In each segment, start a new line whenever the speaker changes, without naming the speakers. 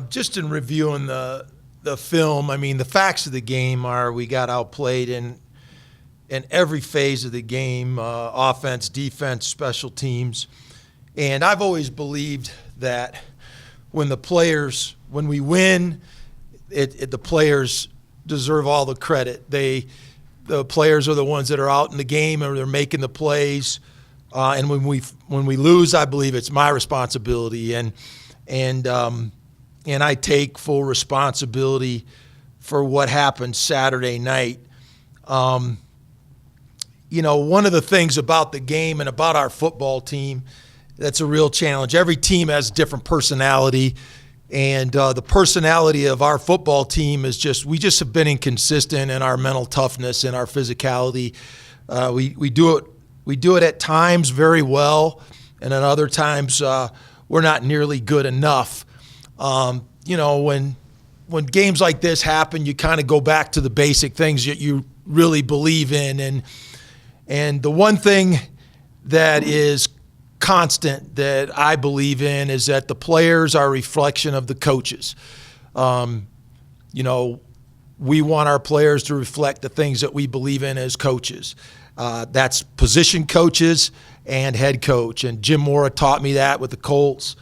Just in reviewing the film, I mean, the facts of the game are we got outplayed in every phase of the game, offense, defense, special teams. And I've always believed that when we win, the players deserve all the credit. The players are the ones that are out in the game or they're making the plays. And when we lose, I believe it's my responsibility. And I take full responsibility for what happened Saturday night. One of the things about the game and about our football team that's a real challenge. Every team has different personality, and the personality of our football team is we just have been inconsistent in our mental toughness and our physicality. We do it at times very well, and at other times we're not nearly good enough. When games like this happen, you kind of go back to the basic things that you really believe in, and the one thing that is constant that I believe in is that the players are a reflection of the coaches. We want our players to reflect the things that we believe in as coaches. That's position coaches and head coach. And Jim Mora taught me that with the Colts.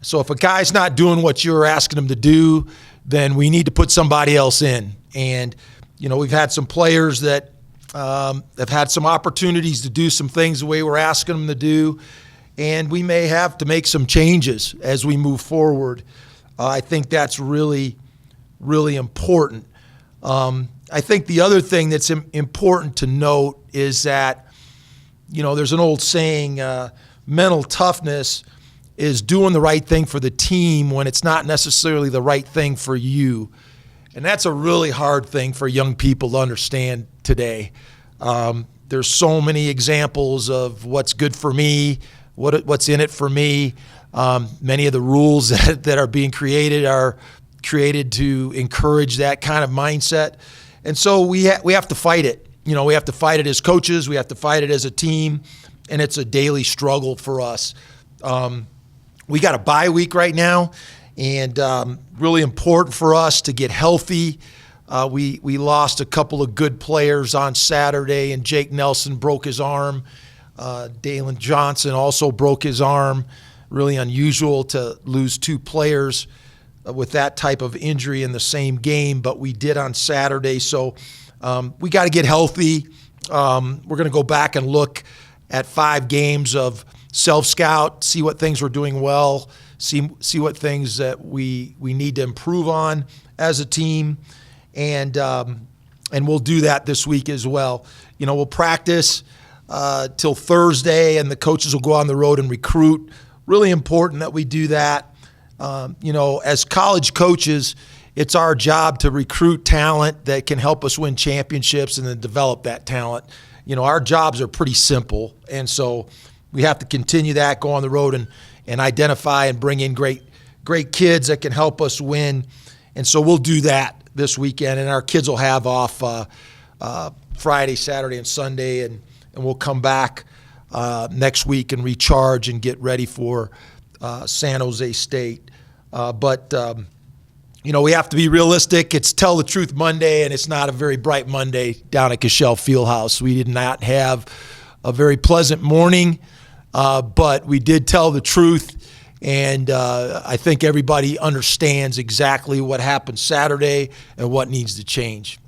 So if a guy's not doing what you're asking him to do, then we need to put somebody else in. And, we've had some players that have had some opportunities to do some things the way we're asking them to do. And we may have to make some changes as we move forward. I think that's really, really important. I think the other thing that's important to note is that, there's an old saying, mental toughness is doing the right thing for the team when it's not necessarily the right thing for you. And that's a really hard thing for young people to understand today. There's so many examples of what's good for me, what's in it for me. Many of the rules that are being created are created to encourage that kind of mindset. And so we have to fight it. We have to fight it as coaches. We have to fight it as a team. And it's a daily struggle for us. We got a bye week right now, and really important for us to get healthy. We lost a couple of good players on Saturday, and Jake Nelson broke his arm. Dalen Johnson also broke his arm. Really unusual to lose two players with that type of injury in the same game, but we did on Saturday. So we got to get healthy. We're going to go back and look at 5 games of self-scout, see what things we're doing well, see what things that we need to improve on as a team, and we'll do that this week as well. We'll practice till Thursday, and the coaches will go on the road and recruit. Really important that we do that. As college coaches, it's our job to recruit talent that can help us win championships and then develop that talent. Our jobs are pretty simple, and so we have to continue that, go on the road and identify and bring in great kids that can help us win. And so we'll do that this weekend, and our kids will have off Friday, Saturday, and Sunday, and we'll come back next week and recharge and get ready for San Jose State. But we have to be realistic. It's Tell the Truth Monday, and it's not a very bright Monday down at Cashel Fieldhouse. We did not have a very pleasant morning, but we did tell the truth, and I think everybody understands exactly what happened Saturday and what needs to change.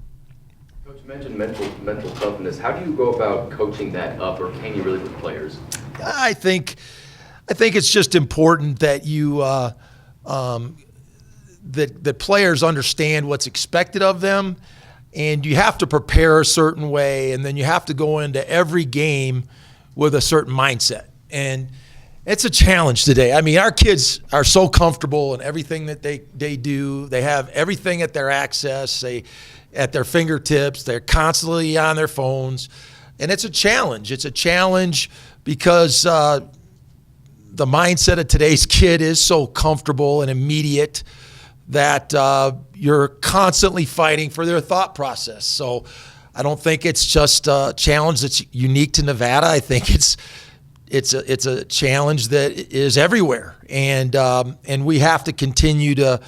Coach, you mentioned mental toughness. How do you go about coaching that up, or can you really with players?
I think it's just important that you that players understand what's expected of them, and you have to prepare a certain way, and then you have to go into every game with a certain mindset. And it's a challenge today. I mean, our kids are so comfortable in everything that they do. They have everything at their access, at their fingertips. They're constantly on their phones. And it's a challenge. It's a challenge because the mindset of today's kid is so comfortable and immediate that you're constantly fighting for their thought process. So I don't think it's just a challenge that's unique to Nevada. I think it's it's a challenge that is everywhere, and we have to continue to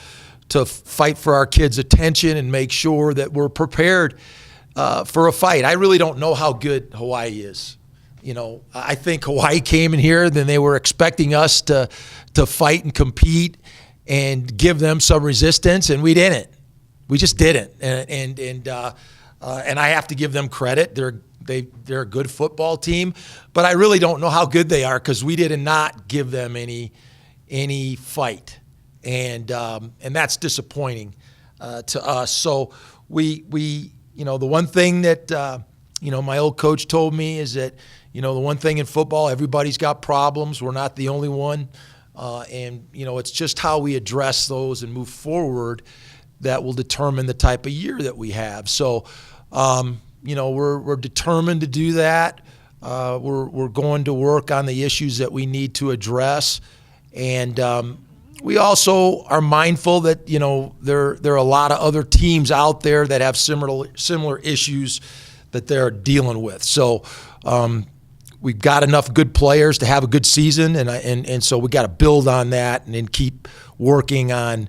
fight for our kids' attention and make sure that we're prepared for a fight. I really don't know how good Hawaii is. I think Hawaii came in here, then they were expecting us to fight and compete and give them some resistance, and we didn't. We just didn't. And I have to give them credit. They're a good football team, but I really don't know how good they are because we did not give them any fight, and that's disappointing to us. So we the one thing that my old coach told me is that the one thing in football, everybody's got problems. We're not the only one, and it's just how we address those and move forward that will determine the type of year that we have. So. We're determined to do that. We're going to work on the issues that we need to address, and we also are mindful that there are a lot of other teams out there that have similar issues that they're dealing with. So we've got enough good players to have a good season, and so we got to build on that and then keep working on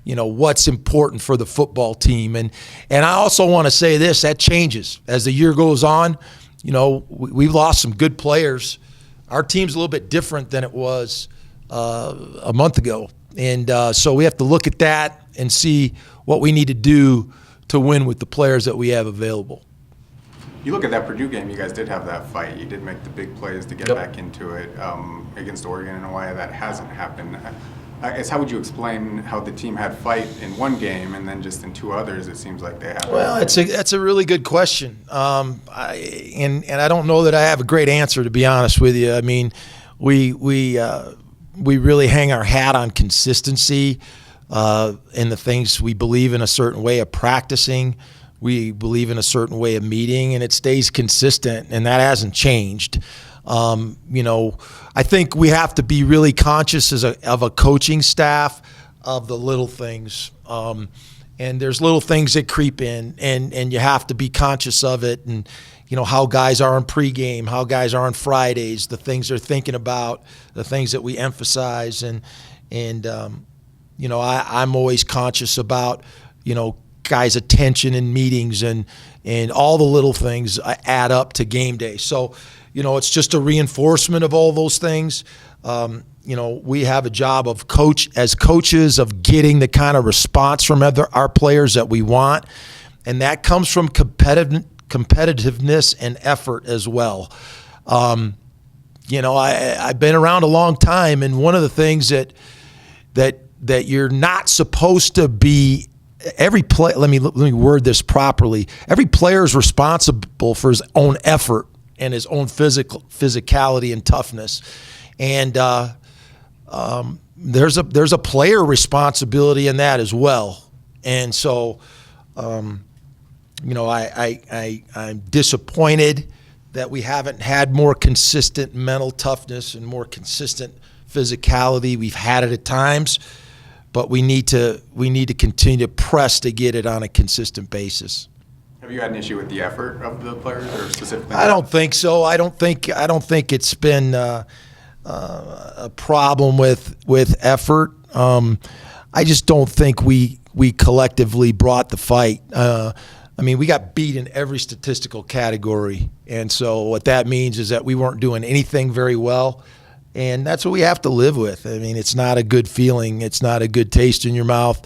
what's important for the football team. And I also want to say this, that changes as the year goes on. We've lost some good players. Our team's a little bit different than it was a month ago. And so we have to look at that and see what we need to do to win with the players that we have available.
You look at that Purdue game, you guys did have that fight. You did make the big plays to get back into it against Oregon in a way that hasn't happened. I guess how would you explain how the team had fight in one game and then just in two others it seems like they haven't?
Well, that's a really good question. And I don't know that I have a great answer, to be honest with you. I mean, we really hang our hat on consistency in the things we believe in a certain way of practicing. We believe in a certain way of meeting, and it stays consistent, and that hasn't changed. I think we have to be really conscious of a coaching staff of the little things. And there's little things that creep in, and you have to be conscious of it. And, how guys are on pregame, how guys are on Fridays, the things they're thinking about, the things that we emphasize. I'm always conscious about, guys' attention in meetings and all the little things add up to game day. So, it's just a reinforcement of all those things. We have a job as coaches of getting the kind of response from our players that we want, and that comes from competitiveness and effort as well. I've been around a long time, and one of the things that you're not supposed to be. Every play. Let me word this properly. Every player is responsible for his own effort and his own physicality and toughness, and there's a player responsibility in that as well. And so, I'm disappointed that we haven't had more consistent mental toughness and more consistent physicality. We've had it at times, but we need to continue to press to get it on a consistent basis.
Have you had an issue with the effort of the players, or specifically?
I don't think so. I don't think it's been a problem with effort. I just don't think we collectively brought the fight. We got beat in every statistical category, and so what that means is that we weren't doing anything very well, and that's what we have to live with. It's not a good feeling. It's not a good taste in your mouth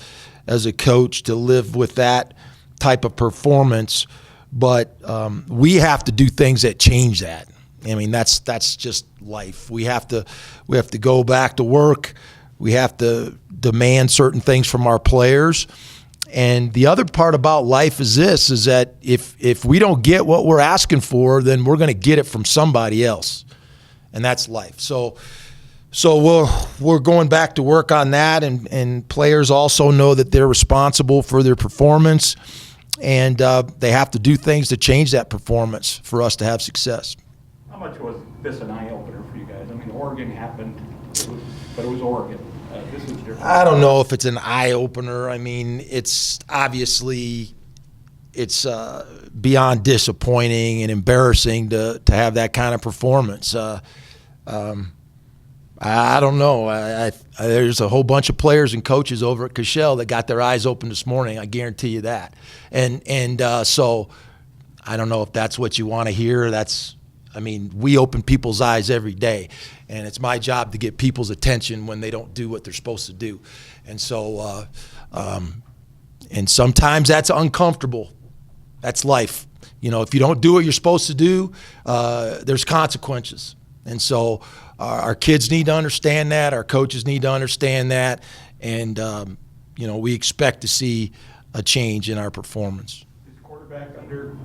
as a coach to live with that type of performance, but we have to do things that change that. That's just life. We have to go back to work. We have to demand certain things from our players. And the other part about life is that if we don't get what we're asking for, then we're going to get it from somebody else, and that's life. So we're going back to work on that, and players also know that they're responsible for their performance, and they have to do things to change that performance for us to have success.
How much was this an eye-opener for you guys? Oregon happened, but it was Oregon. This is different.
I don't know if it's an eye-opener. It's obviously beyond disappointing and embarrassing to have that kind of performance. I don't know. There's a whole bunch of players and coaches over at Cashel that got their eyes open this morning. I guarantee you that. So I don't know if that's what you want to hear. We open people's eyes every day, and it's my job to get people's attention when they don't do what they're supposed to do. And so, and sometimes that's uncomfortable. That's life. If you don't do what you're supposed to do, there's consequences. And so our kids need to understand that. Our coaches need to understand that. And, we expect to see a change in our performance.
Is quarterback under?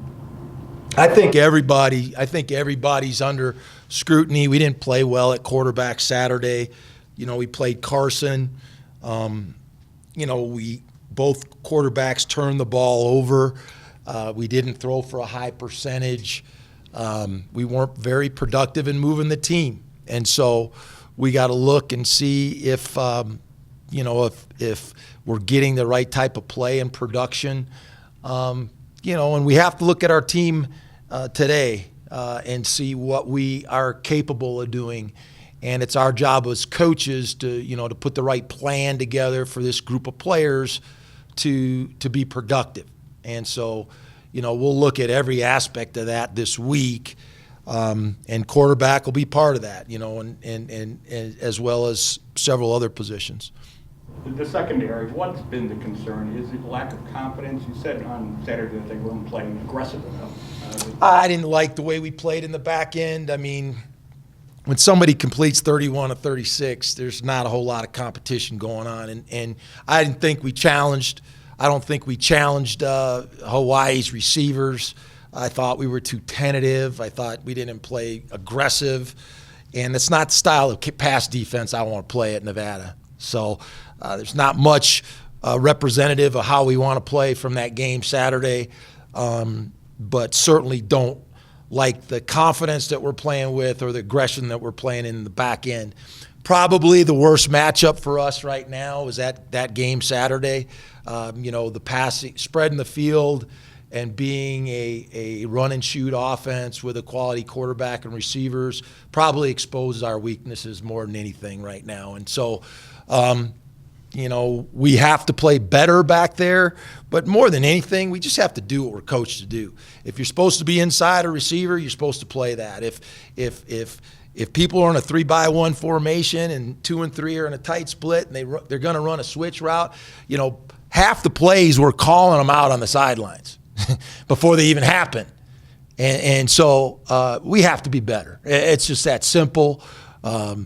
I think everybody's under scrutiny. We didn't play well at quarterback Saturday. We played Carson. Both quarterbacks turned the ball over. We didn't throw for a high percentage. We weren't very productive in moving the team. And so we got to look and see if we're getting the right type of play and production. And we have to look at our team today and see what we are capable of doing. And it's our job as coaches to put the right plan together for this group of players to be productive. And so, we'll look at every aspect of that this week, and quarterback will be part of that, and as well as several other positions.
The secondary, what's been the concern? Is it lack of confidence? You said on Saturday that they weren't playing aggressive enough.
I didn't like the way we played in the back end. When somebody completes 31 of 36, there's not a whole lot of competition going on. And I don't think we challenged Hawaii's receivers. I thought we were too tentative. I thought we didn't play aggressive. And it's not the style of pass defense I want to play at Nevada. So there's not much representative of how we want to play from that game Saturday, but certainly don't like the confidence that we're playing with or the aggression that we're playing in the back end. Probably the worst matchup for us right now is that game Saturday. The passing, spreading the field and being a run and shoot offense with a quality quarterback and receivers probably exposes our weaknesses more than anything right now. And so, we have to play better back there, but more than anything, we just have to do what we're coached to do. If you're supposed to be inside a receiver, you're supposed to play that. If people are in a 3-by-1 formation and 2 and 3 are in a tight split and they're going to run a switch route, half the plays we're calling them out on the sidelines before they even happen. And so we have to be better. It's just that simple. I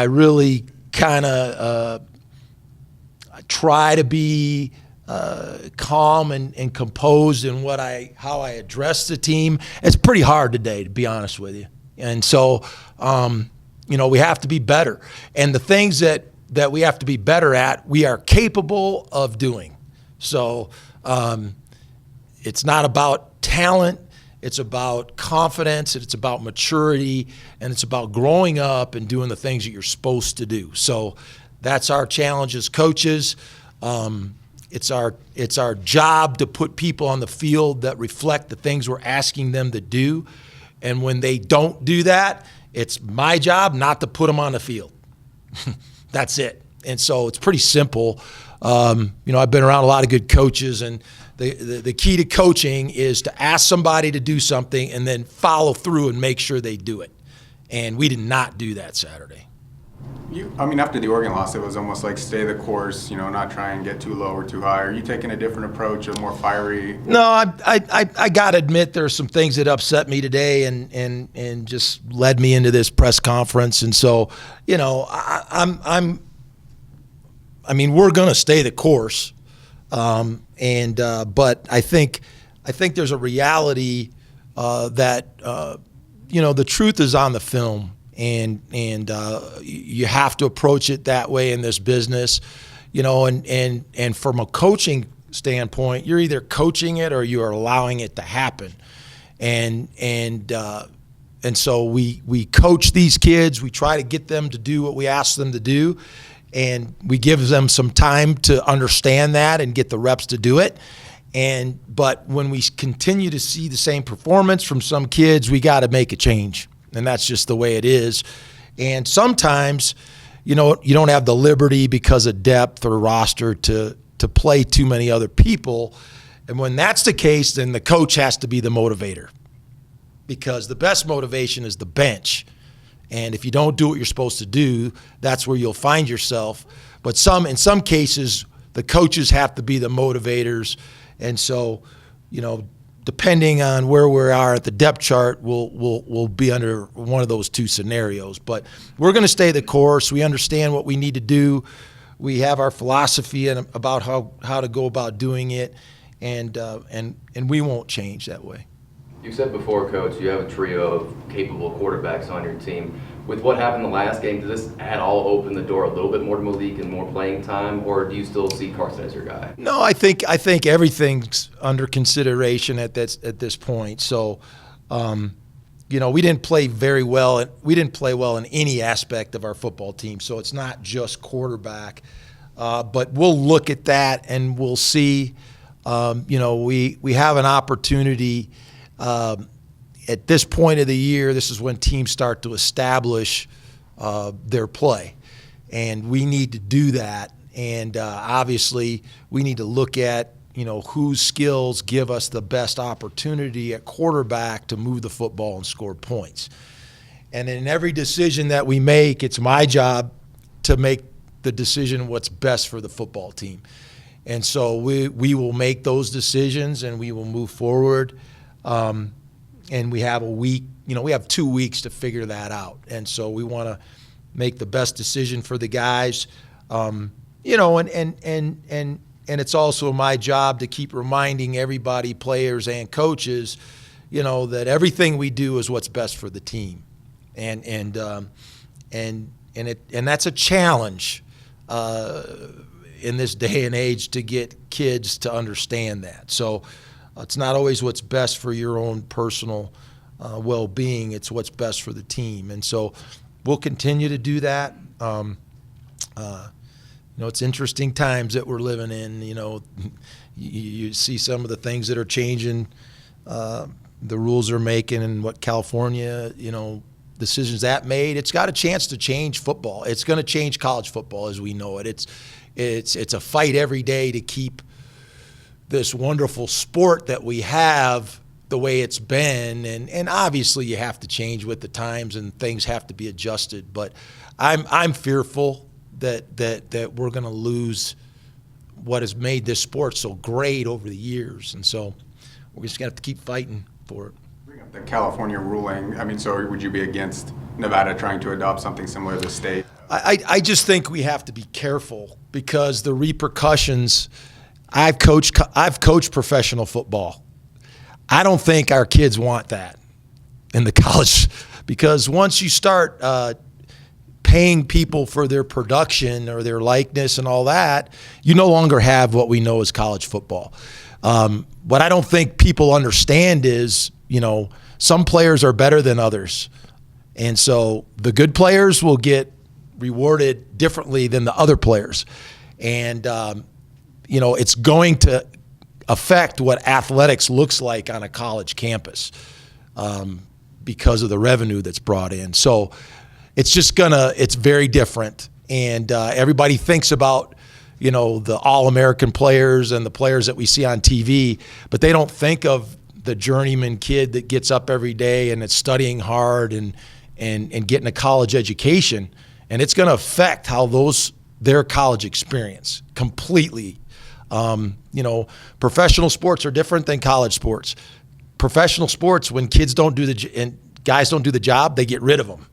really kind of try to be calm and composed in how I address the team. It's pretty hard today, to be honest with you. And so, we have to be better. And the things that we have to be better at, we are capable of doing. So it's not about talent. It's about confidence, and it's about maturity, and it's about growing up and doing the things that you're supposed to do. So that's our challenge as coaches. It's our job to put people on the field that reflect the things we're asking them to do. And when they don't do that, it's my job not to put them on the field. That's it. And so it's pretty simple. I've been around a lot of good coaches, and the key to coaching is to ask somebody to do something and then follow through and make sure they do it. And we did not do that Saturday.
After the Oregon loss, it was almost like stay the course, not try and get too low or too high. Are you taking a different approach, a more fiery?
No, I got to admit there are some things that upset me today and just led me into this press conference. And so, we're going to stay the course. But I think there's a reality that the truth is on the film, and you have to approach it that way in this business, and from a coaching standpoint, you're either coaching it or you are allowing it to happen, and so we coach these kids. We try to get them to do what we ask them to do. And we give them some time to understand that and get the reps to do it. But when we continue to see the same performance from some kids, we got to make a change, and that's just the way it is. And sometimes, you don't have the liberty because of depth or roster to play too many other people. And when that's the case, then the coach has to be the motivator, because the best motivation is the bench. And if you don't do what you're supposed to do, that's where you'll find yourself. But in some cases, the coaches have to be the motivators. And so, depending on where we are at the depth chart, we'll be under one of those two scenarios. But we're going to stay the course. We understand what we need to do. We have our philosophy about how to go about doing it, and we won't change that way.
You said before, Coach, you have a trio of capable quarterbacks on your team. With what happened the last game, does this at all open the door a little bit more to Malik and more playing time, or do you still see Carson as your guy?
No, I think everything's under consideration at this point. So, we didn't play very well. We didn't play well in any aspect of our football team. So it's not just quarterback, but we'll look at that and we'll see. We have an opportunity. At this point of the year, this is when teams start to establish their play, and we need to do that. And obviously, we need to look at whose skills give us the best opportunity at quarterback to move the football and score points. And in every decision that we make, it's my job to make the decision what's best for the football team. And so we will make those decisions and we will move forward. And we have a week, we have 2 weeks to figure that out. And so we want to make the best decision for the guys. And it's also my job to keep reminding everybody, players and coaches, that everything we do is what's best for the team. And that's a challenge in this day and age to get kids to understand that. So it's not always what's best for your own personal well-being. It's what's best for the team. And so we'll continue to do that. It's interesting times that we're living in. You see some of the things that are changing, the rules are making, and what California, decisions that made. It's got a chance to change football. It's going to change college football as we know it. It's a fight every day to keep this wonderful sport that we have the way it's been, and obviously you have to change with the times and things have to be adjusted. But I'm fearful that we're going to lose what has made this sport so great over the years, and so we're just going to have to keep fighting for it.
Bring up the California ruling. So would you be against Nevada trying to adopt something similar to the state?
I just think we have to be careful because the repercussions. I've coached professional football. I don't think our kids want that in the college, because once you start paying people for their production or their likeness and all that, you no longer have what we know as college football. What I don't think people understand is, some players are better than others. And so the good players will get rewarded differently than the other players. And, it's going to affect what athletics looks like on a college campus because of the revenue that's brought in. So it's very different. And everybody thinks about, the All-American players and the players that we see on TV, but they don't think of the journeyman kid that gets up every day and is studying hard and getting a college education. And it's going to affect how their college experience completely. Professional sports are different than college sports. Professional sports, when kids and guys don't do the job, they get rid of them.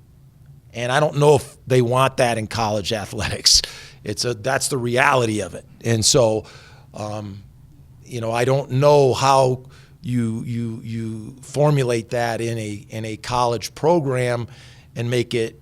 And I don't know if they want that in college athletics. That's the reality of it. And so, I don't know how you formulate that in a college program and make it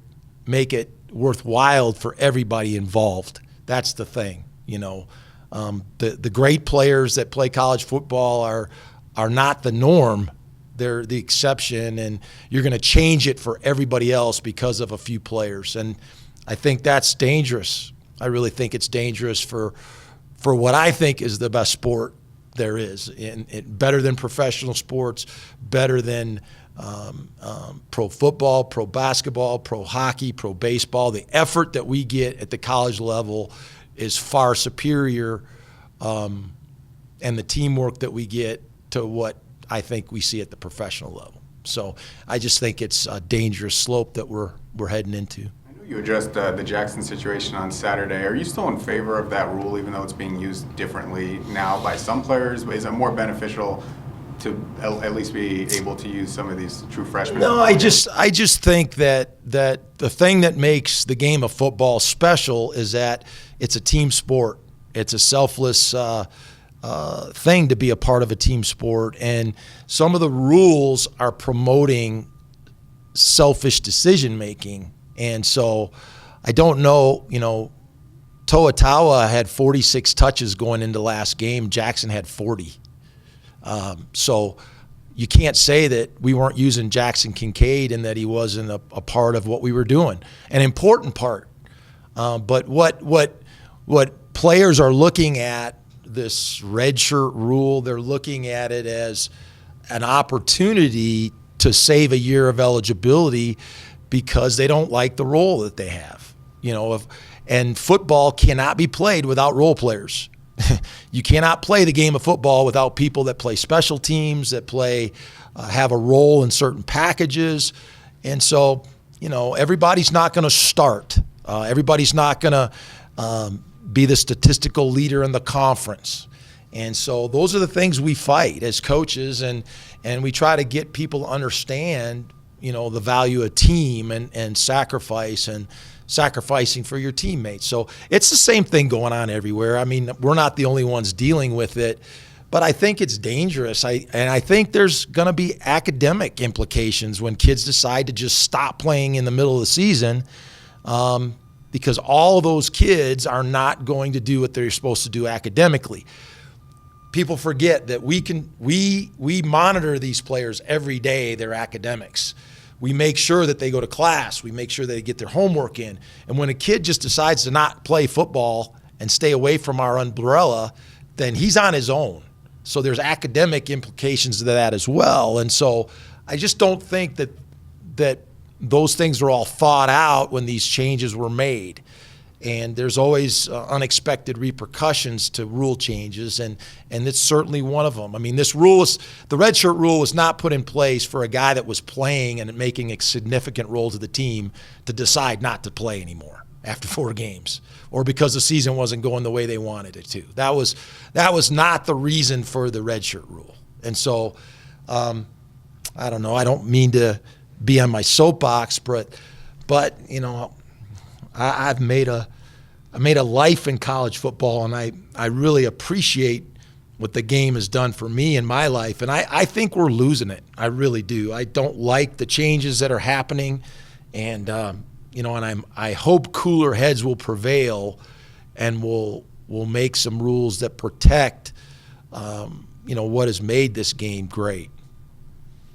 worthwhile for everybody involved. That's the thing, The great players that play college football are not the norm. They're the exception, and you're going to change it for everybody else because of a few players. And I think that's dangerous. I really think it's dangerous for what I think is the best sport there is. Better than professional sports, better than pro football, pro basketball, pro hockey, pro baseball. The effort that we get at the college level is far superior, and the teamwork that we get to what I think we see at the professional level. So I just think it's a dangerous slope that we're heading into.
I know you addressed the Jackson situation on Saturday. Are you still in favor of that rule, even though it's being used differently now by some players? Is it more beneficial to at least be able to use some of these true freshmen?
No, I just think that the thing that makes the game of football special is that it's a team sport. It's a selfless thing to be a part of a team sport, and some of the rules are promoting selfish decision making. And so I don't know, Toa had 46 touches going into last game. Jackson had 40. So you can't say that we weren't using Jackson Kincaid and that he wasn't a part of what we were doing, an important part. But what players are looking at, this redshirt rule, they're looking at it as an opportunity to save a year of eligibility because they don't like the role that they have. And football cannot be played without role players. You cannot play the game of football without people that play special teams, that play, have a role in certain packages. And so, everybody's not going to start. Everybody's not going to be the statistical leader in the conference. And so those are the things we fight as coaches, and we try to get people to understand, the value of team and sacrificing for your teammates. So it's the same thing going on everywhere. I mean, we're not the only ones dealing with it, but I think it's dangerous. I think there's going to be academic implications when kids decide to just stop playing in the middle of the season, because all those kids are not going to do what they're supposed to do academically. People forget that we monitor these players every day, their academics. We make sure that they go to class. We make sure they get their homework in. And when a kid just decides to not play football and stay away from our umbrella, then he's on his own. So there's academic implications to that as well. And so I just don't think that those things are all thought out when these changes were made. And there's always unexpected repercussions to rule changes, and it's certainly one of them. I mean, the redshirt rule was not put in place for a guy that was playing and making a significant role to the team to decide not to play anymore after 4 games, or because the season wasn't going the way they wanted it to. That was not the reason for the redshirt rule. And so, I don't know. I don't mean to be on my soapbox, but I've made a life in college football, and I really appreciate what the game has done for me in my life. And I think we're losing it. I really do. I don't like the changes that are happening, and I hope cooler heads will prevail, and will make some rules that protect what has made this game great.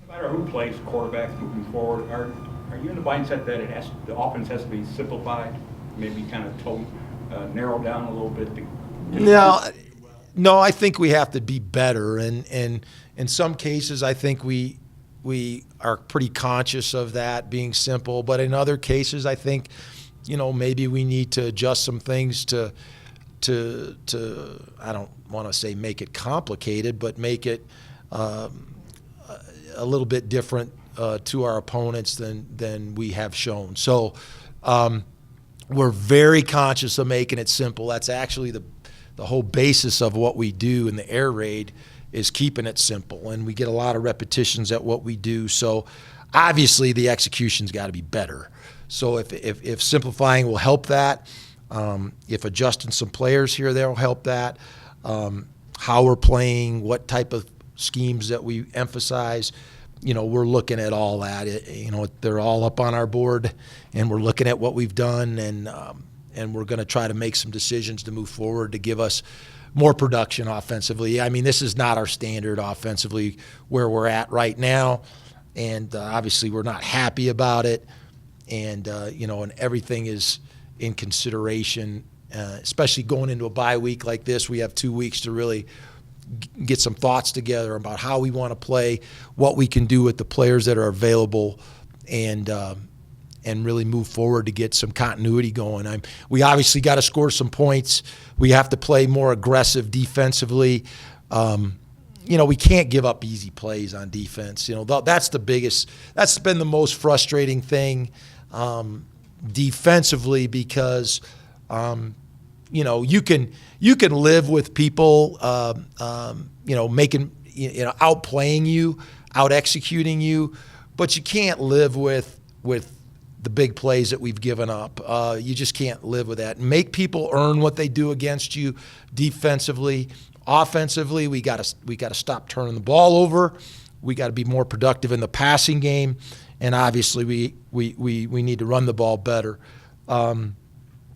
No matter who plays quarterback moving forward, are you in the mindset that the offense has to be simplified, maybe kind of narrowed down a little bit?
No, I think we have to be better, and in some cases I think we are pretty conscious of that being simple, but in other cases I think maybe we need to adjust some things to I don't want to say make it complicated, but make it a little bit different to our opponents than we have shown. So we're very conscious of making it simple. That's actually the whole basis of what we do in the air raid, is keeping it simple, and we get a lot of repetitions at what we do. So obviously the execution's got to be better. So if simplifying will help that, if adjusting some players here there will help that, how we're playing, what type of schemes that we emphasize, we're looking at all that. They're all up on our board, and we're looking at what we've done, and we're going to try to make some decisions to move forward to give us more production offensively. I mean, this is not our standard offensively where we're at right now, and obviously we're not happy about it, and and everything is in consideration, especially going into a bye week like this. We have 2 weeks to really get some thoughts together about how we want to play, what we can do with the players that are available, and really move forward to get some continuity going. We obviously got to score some points. We have to play more aggressive defensively. We can't give up easy plays on defense. That's been the most frustrating thing defensively, because you can live with people outplaying you, out executing you, but you can't live with the big plays that we've given up. You just can't live with that. Make people earn what they do against you defensively. Offensively, we got to stop turning the ball over. We got to be more productive in the passing game, and obviously we need to run the ball better. And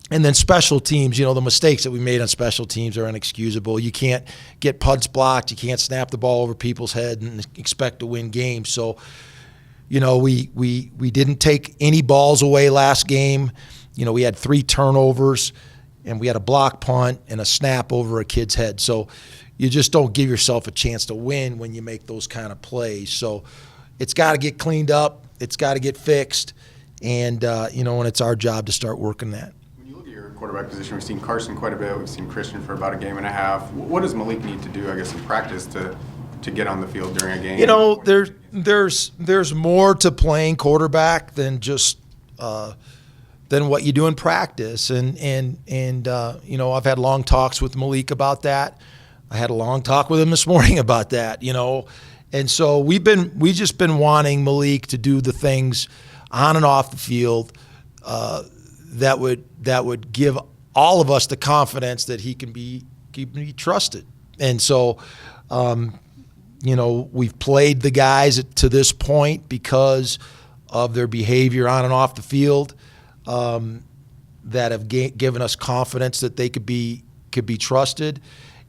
then special teams, the mistakes that we made on special teams are inexcusable. You can't get punts blocked. You can't snap the ball over people's head and expect to win games. So, we didn't take any balls away last game. We had 3 turnovers, and we had a block punt and a snap over a kid's head. So you just don't give yourself a chance to win when you make those kind of plays. So it's got to get cleaned up. It's got to get fixed. And, and it's our job to start working that.
When you look at your quarterback position, we've seen Carson quite a bit. We've seen Christian for about a game and a half. What does Malik need to do, I guess, in practice to get on the field during a game?
There's more to playing quarterback than just than what you do in practice. And I've had long talks with Malik about that. I had a long talk with him this morning about that, And so we've just been wanting Malik to do the things on and off the field that would give all of us the confidence that he can be trusted. And so we've played the guys to this point because of their behavior on and off the field that have given us confidence that they could be trusted.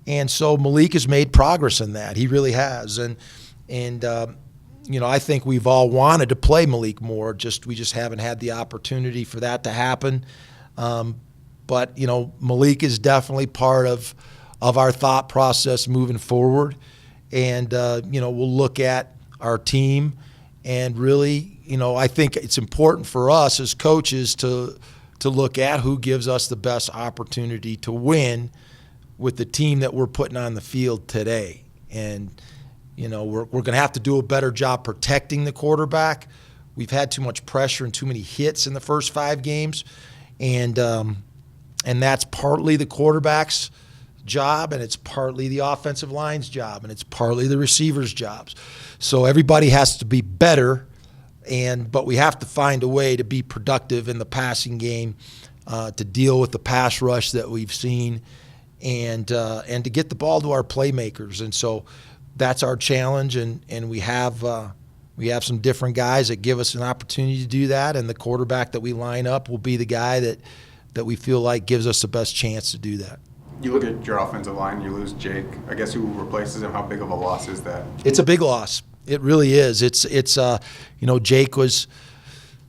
And so Malik has made progress in that. He really has. And I think we've all wanted to play Malik more. We just haven't had the opportunity for that to happen. But Malik is definitely part of our thought process moving forward. And we'll look at our team and really, I think it's important for us as coaches to look at who gives us the best opportunity to win with the team that we're putting on the field today. And we're going to have to do a better job protecting the quarterback. We've had too much pressure and too many hits in the first 5 games, and that's partly the quarterback's job, and it's partly the offensive line's job, and it's partly the receivers' jobs. So everybody has to be better, but we have to find a way to be productive in the passing game, to deal with the pass rush that we've seen, and to get the ball to our playmakers. And so that's our challenge, and we have some different guys that give us an opportunity to do that, and the quarterback that we line up will be the guy that we feel like gives us the best chance to do that.
You look at your offensive line, you lose Jake. I guess who replaces him? How big of a loss is that?
It's a big loss. It really is. It's Jake was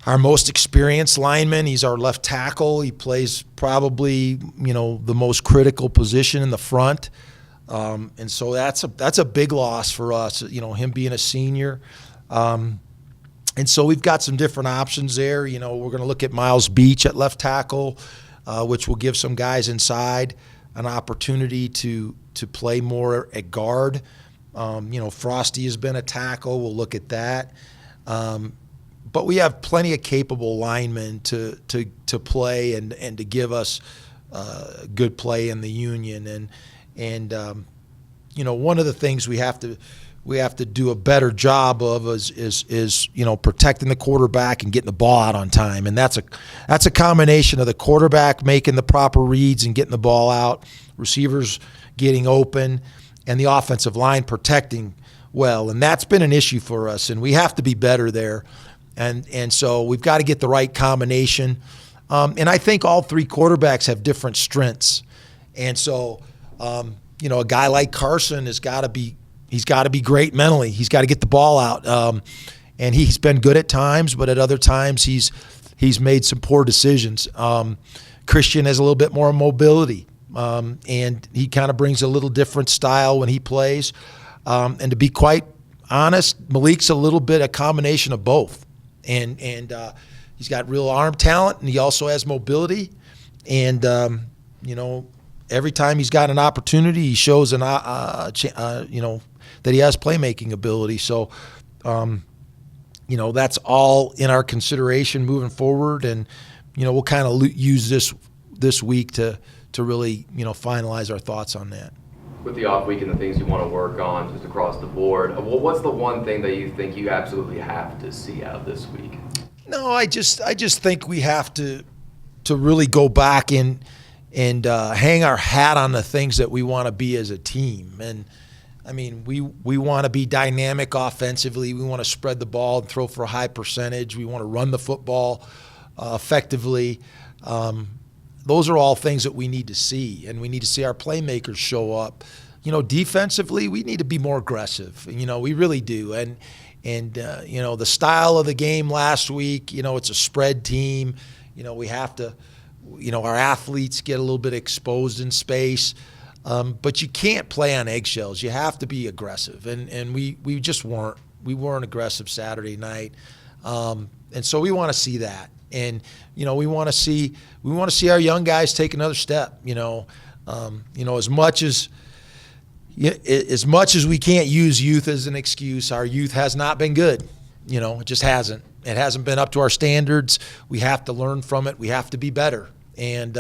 our most experienced lineman. He's our left tackle. He plays probably, the most critical position in the front. And so that's a big loss for us, him being a senior. And so we've got some different options there. We're going to look at Miles Beach at left tackle, which will give some guys inside an opportunity to play more at guard. Frosty has been a tackle. We'll look at that. But we have plenty of capable linemen to play and to give us good play in the Union. And one of the things we have to do a better job of is protecting the quarterback and getting the ball out on time. And that's a combination of the quarterback making the proper reads and getting the ball out, receivers getting open, and the offensive line protecting well. And that's been an issue for us, and we have to be better there. And so we've got to get the right combination. And I think all 3 quarterbacks have different strengths. And so a guy like Carson he's got to be great mentally. He's got to get the ball out. And he's been good at times, but at other times he's made some poor decisions. Christian has a little bit more mobility. and he kind of brings a little different style when he plays. And to be quite honest, Malik's a little bit a combination of both. And he's got real arm talent, and he also has mobility. And, every time he's got an opportunity, he shows that he has playmaking ability. So, that's all in our consideration moving forward. And, we'll kind of use this week to really, finalize our thoughts on that.
With the off week and the things you want to work on just across the board, what's the one thing that you think you absolutely have to see out this week?
No, I just think we have to really go back and hang our hat on the things that we want to be as a team. And I mean, we want to be dynamic offensively. We want to spread the ball and throw for a high percentage. We want to run the football effectively. Those are all things that we need to see, and we need to see our playmakers show up. Defensively, we need to be more aggressive. We really do. And the style of the game last week, it's a spread team. We have to, our athletes get a little bit exposed in space. But you can't play on eggshells. You have to be aggressive. And we just weren't. We weren't aggressive Saturday night. And so we want to see that. And, we want to see our young guys take another step, as much as we can't use youth as an excuse, our youth has not been good. It just hasn't. It hasn't been up to our standards. We have to learn from it. We have to be better. And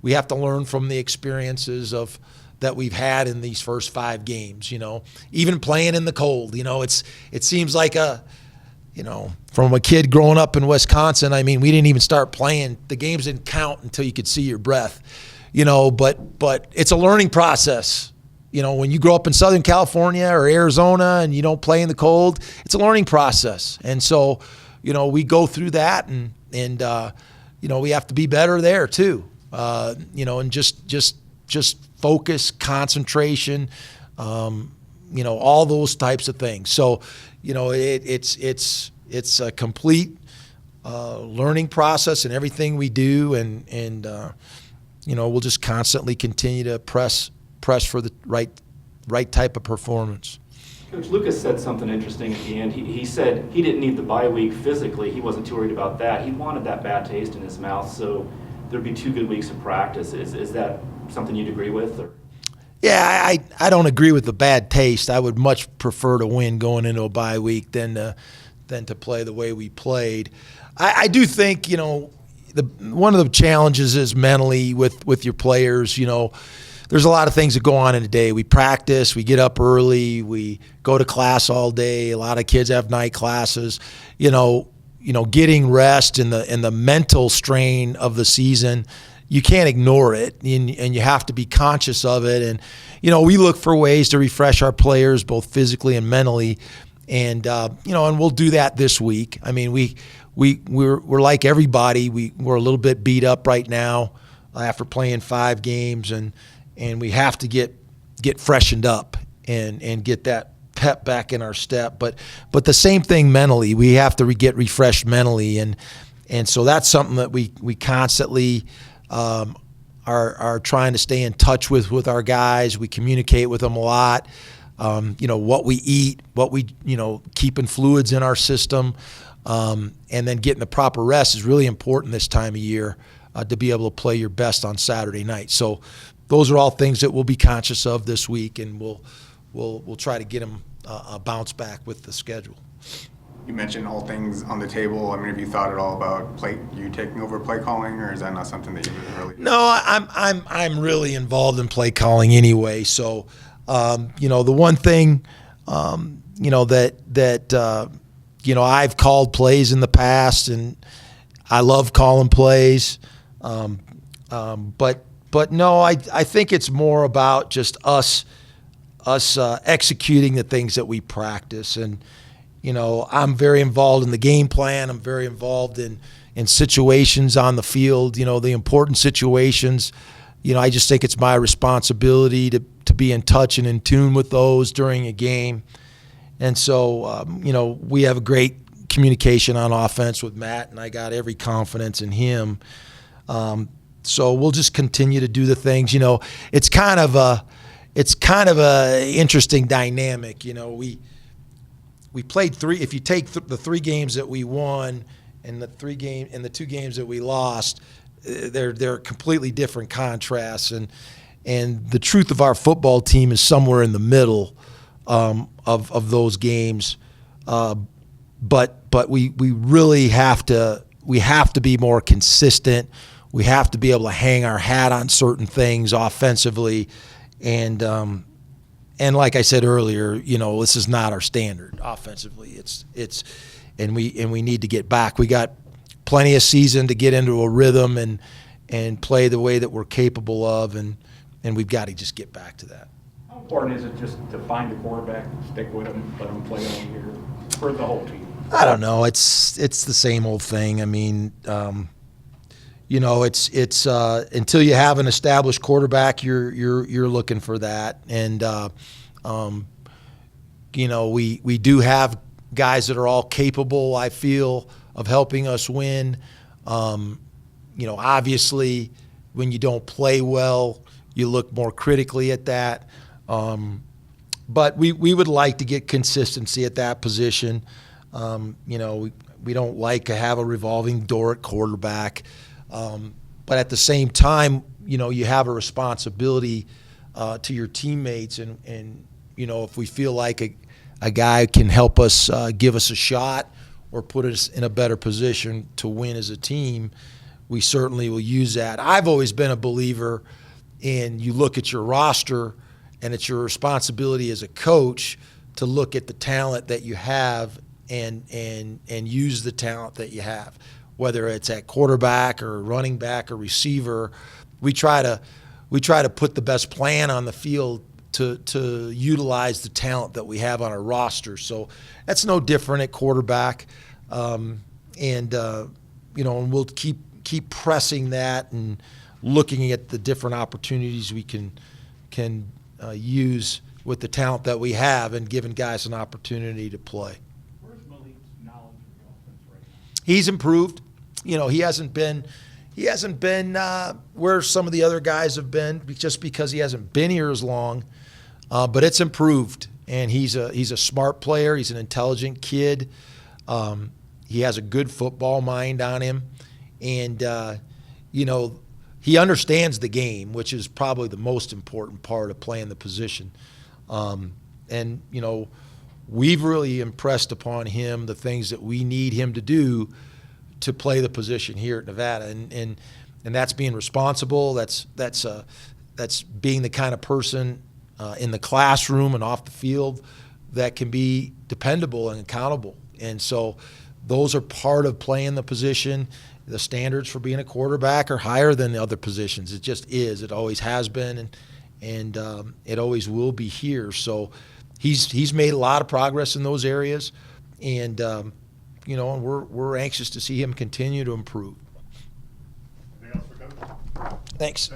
we have to learn from the experiences that we've had in these first 5 games, even playing in the cold. It seems like from a kid growing up in Wisconsin, I mean, we didn't even start playing. The games didn't count until you could see your breath, but it's a learning process. When you grow up in Southern California or Arizona and you don't play in the cold, it's a learning process. And so, we go through that and we have to be better there too. And just focus, concentration, all those types of things. So, it's a complete learning process in everything we do, and we'll just constantly continue to press for the right type of performance.
Coach Lucas said something interesting at the end. He said he didn't need the bye week physically. He wasn't too worried about that. He wanted that bad taste in his mouth, so there'd be 2 good weeks of practice. Is that something you'd agree with? Or?
Yeah, I don't agree with the bad taste. I would much prefer to win going into a bye week than to play the way we played. I do think, one of the challenges is mentally with your players, there's a lot of things that go on in a day. We practice, we get up early, we go to class all day. A lot of kids have night classes. Getting rest and the mental strain of the season, you can't ignore it, and you have to be conscious of it. And we look for ways to refresh our players both physically and mentally, and and we'll do that this week. I mean, we're like everybody. We're a little bit beat up right now after playing 5 games, and we have to get freshened up and get that pep back in our step. But the same thing mentally, we have to get refreshed mentally, and so that's something that we constantly are trying to stay in touch with our guys. We communicate with them a lot. What we eat, what we keeping fluids in our system, and then getting the proper rest is really important this time of year to be able to play your best on Saturday night. So those are all things that we'll be conscious of this week, and we'll try to get them a bounce back with the schedule.
You mentioned all things on the table. I mean, have you thought at all about you taking over play calling, or is that not something that you've really?
No, I'm really involved in play calling anyway. So, the one thing, that I've called plays in the past, and I love calling plays. But no, I think it's more about just us executing the things that we practice. And I'm very involved in the game plan. I'm very involved in situations on the field, the important situations. I just think it's my responsibility to be in touch and in tune with those during a game. And so, we have a great communication on offense with Matt, and I got every confidence in him. So we'll just continue to do the things. You know, it's kind of a interesting dynamic. You know, we played three. If you take the 3 games that we won and the 2 games that we lost, they're completely different contrasts. And the truth of our football team is somewhere in the middle of those games. But we really have to be more consistent. We have to be able to hang our hat on certain things offensively, and like I said earlier, you know, this is not our standard offensively. And we need to get back. We got plenty of season to get into a rhythm and play the way that we're capable of, and we've got to just get back to that.
How important is it just to find the quarterback, stick with him, let him play all year for the whole team?
I don't know. It's the same old thing. I mean, you know, it's until you have an established quarterback, you're looking for that. And you know, we do have guys that are all capable, I feel, of helping us win. You know, obviously, when you don't play well, you look more critically at that. But we would like to get consistency at that position. You know, we don't like to have a revolving door at quarterback. But at the same time, you know, you have a responsibility to your teammates. And you know, if we feel like a guy can help us give us a shot or put us in a better position to win as a team, we certainly will use that. I've always been a believer in you look at your roster, and it's your responsibility as a coach to look at the talent that you have and use the talent that you have, whether it's at quarterback or running back or receiver. We try to put the best plan on the field to utilize the talent that we have on our roster. So that's no different at quarterback, you know, and we'll keep pressing that and looking at the different opportunities we can use with the talent that we have and giving guys an opportunity to play.
Where's Malik's knowledge of the offense right now?
He's improved. You know, he hasn't been where some of the other guys have been just because he hasn't been here as long. But it's improved, and he's a smart player. He's an intelligent kid. He has a good football mind on him, and you know, he understands the game, which is probably the most important part of playing the position. And you know, we've really impressed upon him the things that we need him to do to play the position here at Nevada, and that's being responsible. That's being the kind of person in the classroom and off the field that can be dependable and accountable. And so those are part of playing the position. The standards for being a quarterback are higher than the other positions. It just is. It always has been, and it always will be here. So he's made a lot of progress in those areas, and you know, and we're anxious to see him continue to improve.
Anything else for Coach?
Thanks.